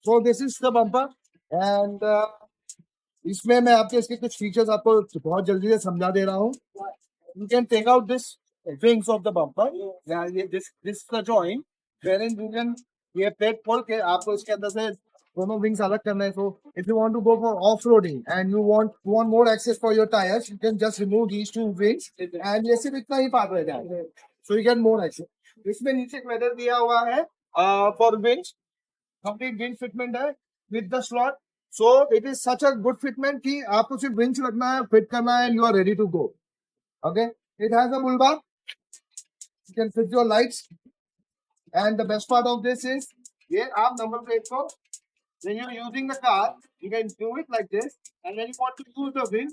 So this is the bumper and इसमें मैं आपके इसके कुछ फीचर्स आपको बहुत जल्दी से समझा दे रहा हूँ. You can take out this wings of the bumper. This is the joint wherein you can ये plate खोल के आपको इसके अंदर से दोनों wings अलग करना है. So if you want to go for off-roading and you want more access for your tires, you can just remove these two wings and ये सिर्फ इतना ही पार्ट रह जाएगा. So you get more access. इसमें नीचे weather दिया हुआ है for wings. Complete wing fitment है with the slot. So it is such a good fitment कि आपको सिर्फ wings लगना है, fit करना है and you are ready to go. Okay, it has a bull bar. You can fit your lights, and the best part of this is, ये आप number plate को when you're using the car, you can do it like this, and when you want to use the wing,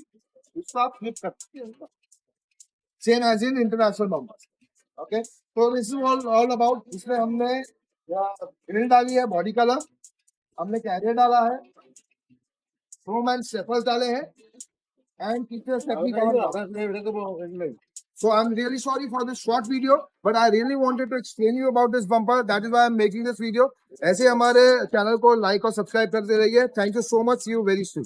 you stop flip करते हैं. Same as in international bumpers. Okay, so this is all about. इसमें हमने grill डाली है, body color, हमने carrier डाला है, Proman steppers डाले हैं, and picture stepney cover. So I'm really sorry for this short video, but I really wanted to explain you about this bumper. That is why I'm making this video. ऐसे हमारे channel को like और subscribe करते रहिए. Thank you so much. See you very soon.